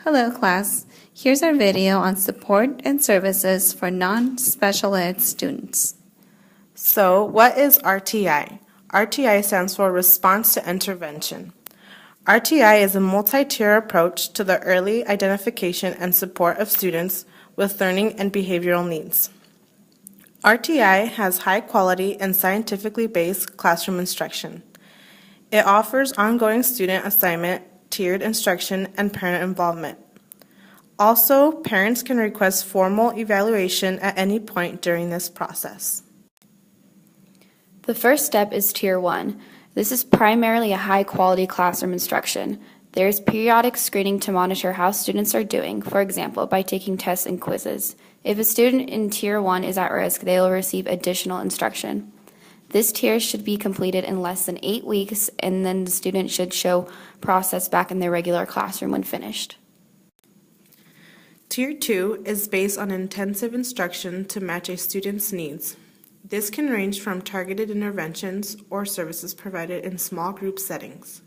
Hello class, here's our video on support and services for non-special ed students. So, what is RTI? RTI stands for Response to Intervention. RTI is a multi-tier approach to the early identification and support of students with learning and behavioral needs. RTI has high quality and scientifically based classroom instruction. It offers ongoing student assignment, tiered instruction, and parent involvement. Also, parents can request formal evaluation at any point during this process. The first step is Tier 1. This is primarily a high-quality classroom instruction. There is periodic screening to monitor how students are doing, for example, by taking tests and quizzes. If a student in Tier 1 is at risk, they will receive additional instruction. This tier should be completed in less than 8 weeks, and then the student should show progress back in their regular classroom when finished. Tier 2 is based on intensive instruction to match a student's needs. This can range from targeted interventions or services provided in small group settings.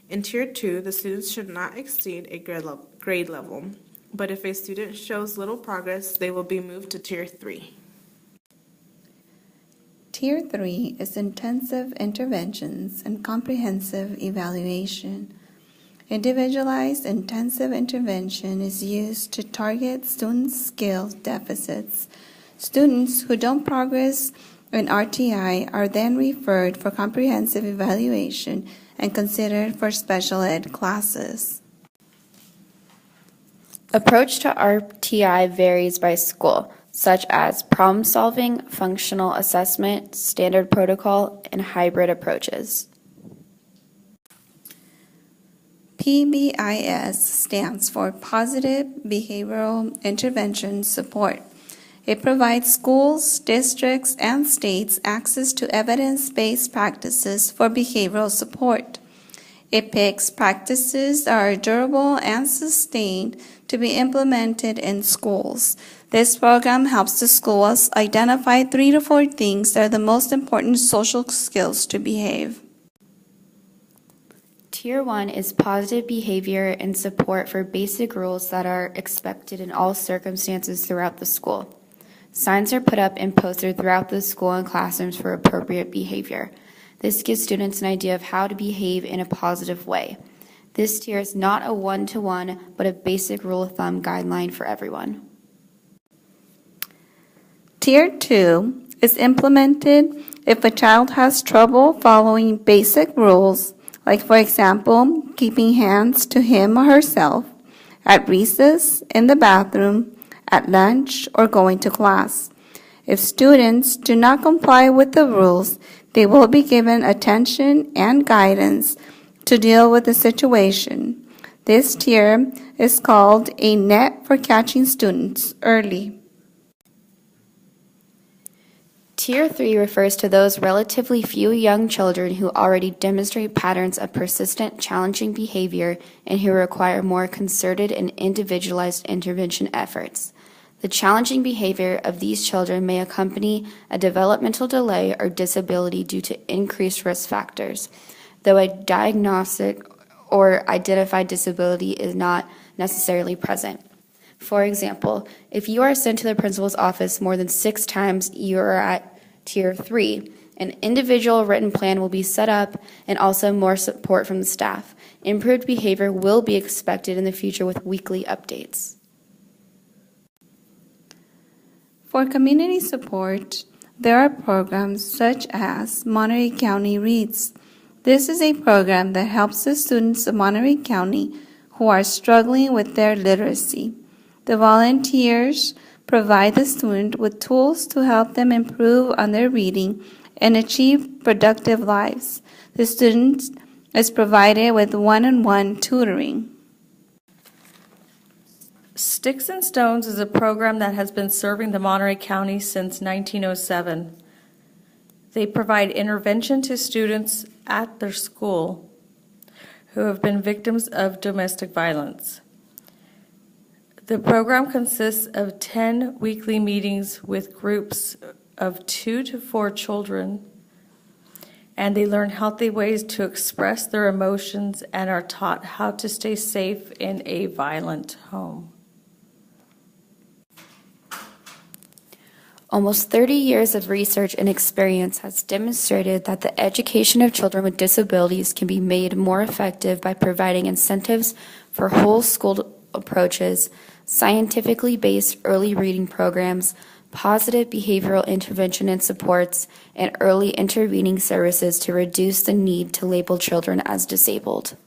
In Tier 2, the students should not exceed a grade level, but if a student shows little progress, they will be moved to Tier 3. Tier 3 is intensive interventions and comprehensive evaluation. Individualized intensive intervention is used to target students' skill deficits. Students who don't progress in RTI are then referred for comprehensive evaluation and considered for special ed classes. Approach to RTI varies by school, such as problem solving, functional assessment, standard protocol, and hybrid approaches. PBIS stands for Positive Behavioral Intervention Support. It provides schools, districts, and states access to evidence-based practices for behavioral support. It picks practices that are durable and sustained to be implemented in schools. This program helps the schools identify 3 to 4 things that are the most important social skills to behave. Tier 1 is positive behavior and support for basic rules that are expected in all circumstances throughout the school. Signs are put up and posted throughout the school and classrooms for appropriate behavior. This gives students an idea of how to behave in a positive way. This tier is not a one-to-one, but a basic rule of thumb guideline for everyone. Tier 2 is implemented if a child has trouble following basic rules, like for example, keeping hands to him or herself, at recess, in the bathroom, at lunch, or going to class. If students do not comply with the rules, they will be given attention and guidance to deal with the situation. This tier is called a net for catching students early. Tier 3 refers to those relatively few young children who already demonstrate patterns of persistent, challenging behavior and who require more concerted and individualized intervention efforts. The challenging behavior of these children may accompany a developmental delay or disability due to increased risk factors, though a diagnostic or identified disability is not necessarily present. For example, if you are sent to the principal's office more than 6 times, you are at Tier 3. An individual written plan will be set up and also more support from the staff. Improved behavior will be expected in the future with weekly updates. For community support, there are programs such as Monterey County Reads. This is a program that helps the students of Monterey County who are struggling with their literacy. The volunteers provide the student with tools to help them improve on their reading and achieve productive lives. The student is provided with one-on-one tutoring. Sticks and Stones is a program that has been serving the Monterey County since 1907. They provide intervention to students at their school who have been victims of domestic violence. The program consists of 10 weekly meetings with groups of 2 to 4 children. and they learn healthy ways to express their emotions and are taught how to stay safe in a violent home. Almost 30 years of research and experience has demonstrated that the education of children with disabilities can be made more effective by providing incentives for whole school approaches, scientifically based early reading programs, positive behavioral intervention and supports, and early intervening services to reduce the need to label children as disabled.